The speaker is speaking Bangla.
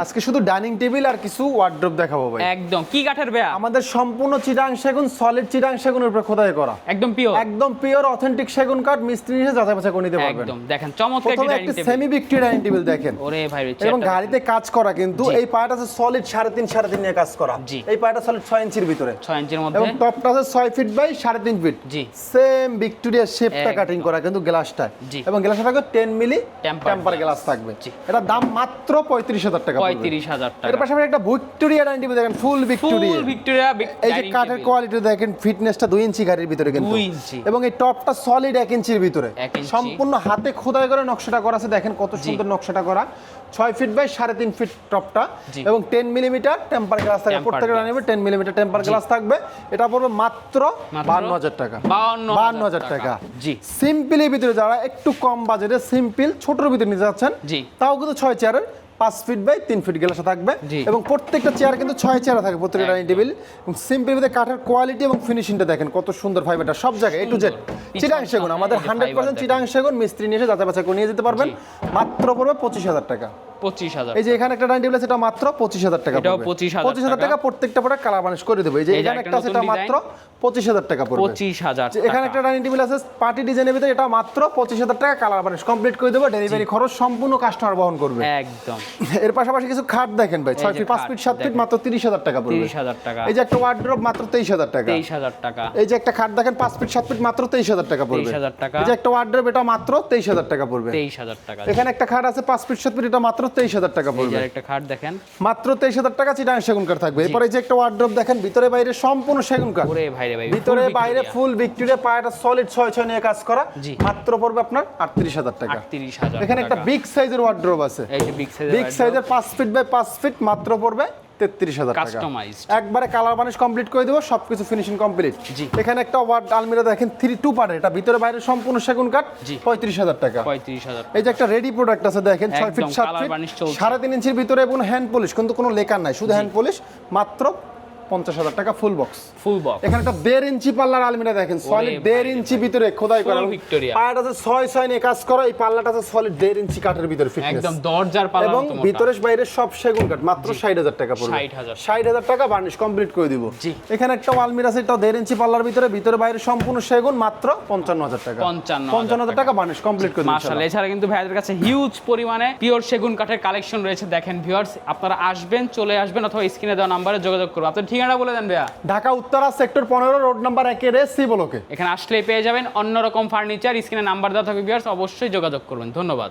আজকে শুধু ডাইনিং টেবিল আর কিছু ওয়ার্ড্রপ দেখাবো ভাই। একদম কি কাঠের ভাইয়া? আমাদের সম্পূর্ণ চিটাং সেগুন, সলিড চিটাং সেগুনের উপরে খোদাই করা, একদম পিওর অথেন্টিক সেগুন কাঠ। মিস্ত্রি এসে যাচাই বাছাই করে নিতে পারবেন। একদম দেখেন চমৎকার একটা dining table, semi Victoria dining table দেখেন। ওরে ভাই এবং গাড়িতে কাজ করা, কিন্তু এই পায়াটা আছে সলিড 3.5 নিয়ে কাজ করা। এই পায়াটা সলিড 6 ইঞ্চির ভিতরে, 6 ইঞ্চির মধ্যে, এবং টপটা আছে 6 ফিট বাই 3.5 ফিট। জি সেম ভিক্টোরিয়া শেপটা কাটিং করা, কিন্তু গ্লাসটা এবং গ্লাসটা থাকবে 10 মিলি টেম্পার গ্লাস থাকবে। এটা দাম মাত্র 35,000 টাকা। 35,000 টাকা। এর পাশাপাশি একটা ভিক্টোরিয়া ডাইনিং টেবিল দেখেন, ফুল ভিক্টোরিয়া। এই যে কাঠের কোয়ালিটি দেখেন, ফিটনেসটা 2 ইঞ্চি গাড়ির ভিতরে কিন্তু, 2 ইঞ্চি, এবং এই টপটা সলিড 1 ইঞ্চির ভিতরে, সম্পূর্ণ হাতে খোদাই করে নকশাটা করা আছে। দেখেন কত সুন্দর নকশাটা করা। 6 ফিট বাই 3.5 ফিট টপটা, এবং 10 মিলিমিটার টেম্পার গ্লাস থাকবে। প্রত্যেকটা dining table 10 millimetre temper glass থাকবে। এটা পড়বে মাত্র 52,000 টাকা। 52,000 টাকা। জি সিম্পলের ভিতরে যারা একটু কম বাজেটে সিম্পল ছোটর ভিতরে নিতে যাচ্ছেন, তাও কিন্তু 6 চেয়ারের 5 ফিট বাই 3 ফিট গ্লাস থাকবে, এবং প্রত্যেকটা চেয়ার কিন্তু 6 চেয়ার থাকবে প্রত্যেকটা ডাইনিং টেবিল। এবং সিম্পল ভিতরে কাঠের কোয়ালিটি এবং ফিনিশিংটা দেখেন কত সুন্দর। ফাইবারটা সব জায়গায় A to Z চিটাং সেগুন, আমাদের 100% চিটাং সেগুন। মিস্ত্রি নিয়ে এসে যাচাই বাছাই করে নিয়ে যেতে পারবেন। মাত্র পড়বে 25,000 টাকা। 25,000। এই যে এখানে একটা ডাইনিং টেবিল আছে, এটা মাত্র 25,000 টাকা। এটাও 25,000 টাকা। প্রত্যেকটা প্রোডাক্ট কালার বানিশ করে দেব। এই যে এখানে একটা আছে, এটা মাত্র 25,000 টাকা পড়বে। 25,000। এখানে একটা ডাইনিং টেবিল আছে পার্টি ডিজাইনের ভিতরে, এটা মাত্র 25,000 টাকা। কালার বানিশ কমপ্লিট করে দেব। ডেলিভারি খরচ সম্পূর্ণ কাস্টমার বহন করবে। একদম। এর পাশাপাশি কিছু খাট দেখেন ভাই, 6 ফিট 5 ফিট 7 ফিট, মাত্র 30,000 টাকা পড়বে। 30,000 টাকা। এই যে একটা ওয়ার্ড্রপ মাত্র 23,000 টাকা। 23,000 টাকা। এই যে একটা খাট দেখেন 5 ফিট 7 ফিট, মাত্র 23,000 টাকা পড়বে। 23,000 টাকা। এই যে একটা ওয়ার্ড্রপ, এটা মাত্র 23,000 টাকা পড়বে। 23,000 টাকা। এখানে একটা খাট আছে 5 ফিট 7 ফিট, এটা মাত্র 23,000 টাকা পড়বে। এই যে একটা খাট দেখেন, মাত্র 23,000 টাকা চিটাং সেগুন কাঠ থাকবে। এরপর এই যে একটা ওয়ার্ড্রপ দেখেন, ভিতরে বাইরে সম্পূর্ণ সেগুন কাঠ। ওরে ভাই রে ভাই, ভিতরে বাইরে ফুল ভিক্টোরিয়া, পায়াটা সলিড 6 নিয়ে কাজ করা। মাত্র পড়বে আপনার 38,000 টাকা। 38,000। এখানে একটা বিগ সাইজের ওয়ার্ড্রপ আছে, এই যে বিগ সাইজের 5 ফিট বাই 5 ফিট, মাত্র পড়বে 33,000 টাকা। কাস্টমাইজড, একবারে কালার বানিশ কমপ্লিট করে দেব, সবকিছু ফিনিশিং কমপ্লিট। এখানে একটা ওয়ার্ড আলমিরা দেখেন 2 পার্টের, এটা ভিতরে বাইরে সম্পূর্ণ সেগুন কাঠ। 35,000 টাকা। 35,000। এই যে একটা রেডি প্রোডাক্ট আছে দেখেন, 6 ফিট 7 ফিট, 3.5 ইঞ্চির ভিতরে, এবং হ্যান্ড পলিশ, কিন্তু কোনো লেকার নাই, শুধু হ্যান্ড পলিশ। মাত্র 50,000 টাকা ফুল বক্স। এখানে একটা 1.5 ইঞ্চি পাল্লার আলমিরা দেখেন, সলিড 1.5 ইঞ্চি ভিতরে খোদাই করা, পায়াটা আছে 6 নিয়ে কাজ করা। এই পাল্লাটা আছে সলিড 1.5 ইঞ্চি কাঠের ভিতরে ফিটনেস, একদম দরজার পাল্লা, এবং ভিতরে বাইরে সব সেগুন কাঠ। মাত্র 60,000 টাকা পড়বে। 60,000 টাকা বার্নিশ কমপ্লিট করে দিব। এখানে একটা আলমিরা আছে, এটা 1.5 ইঞ্চি পাল্লার ভিতরে বাইরে সম্পূর্ণ সেগুন, মাত্র 55,000 টাকা। 55,000 টাকা বার্নিশ কমপ্লিট করে দিব মাশাআল্লাহ। এছাড়া কিন্তু ভাইদের কাছে হিউজ পরিমাণে পিওর সেগুন কাঠের কালেকশন রয়েছে। দেখেন ভিউয়ার্স, আপনারা আসবেন, চলে আসবেন, অথবা স্ক্রিনে দেওয়া নম্বরে যোগাযোগ করুন। আপনার ঠিকানা বলে দেন ভাইয়া। Dhaka Uttara sector 15, road number 1 C ব্লকে। এখানে আসলেই পেয়ে যাবেন অন্যরকম ফার্নিচার। স্ক্রিনে নাম্বার দেওয়া থাকবে ভিউয়ার্স, অবশ্যই যোগাযোগ করবেন। ধন্যবাদ।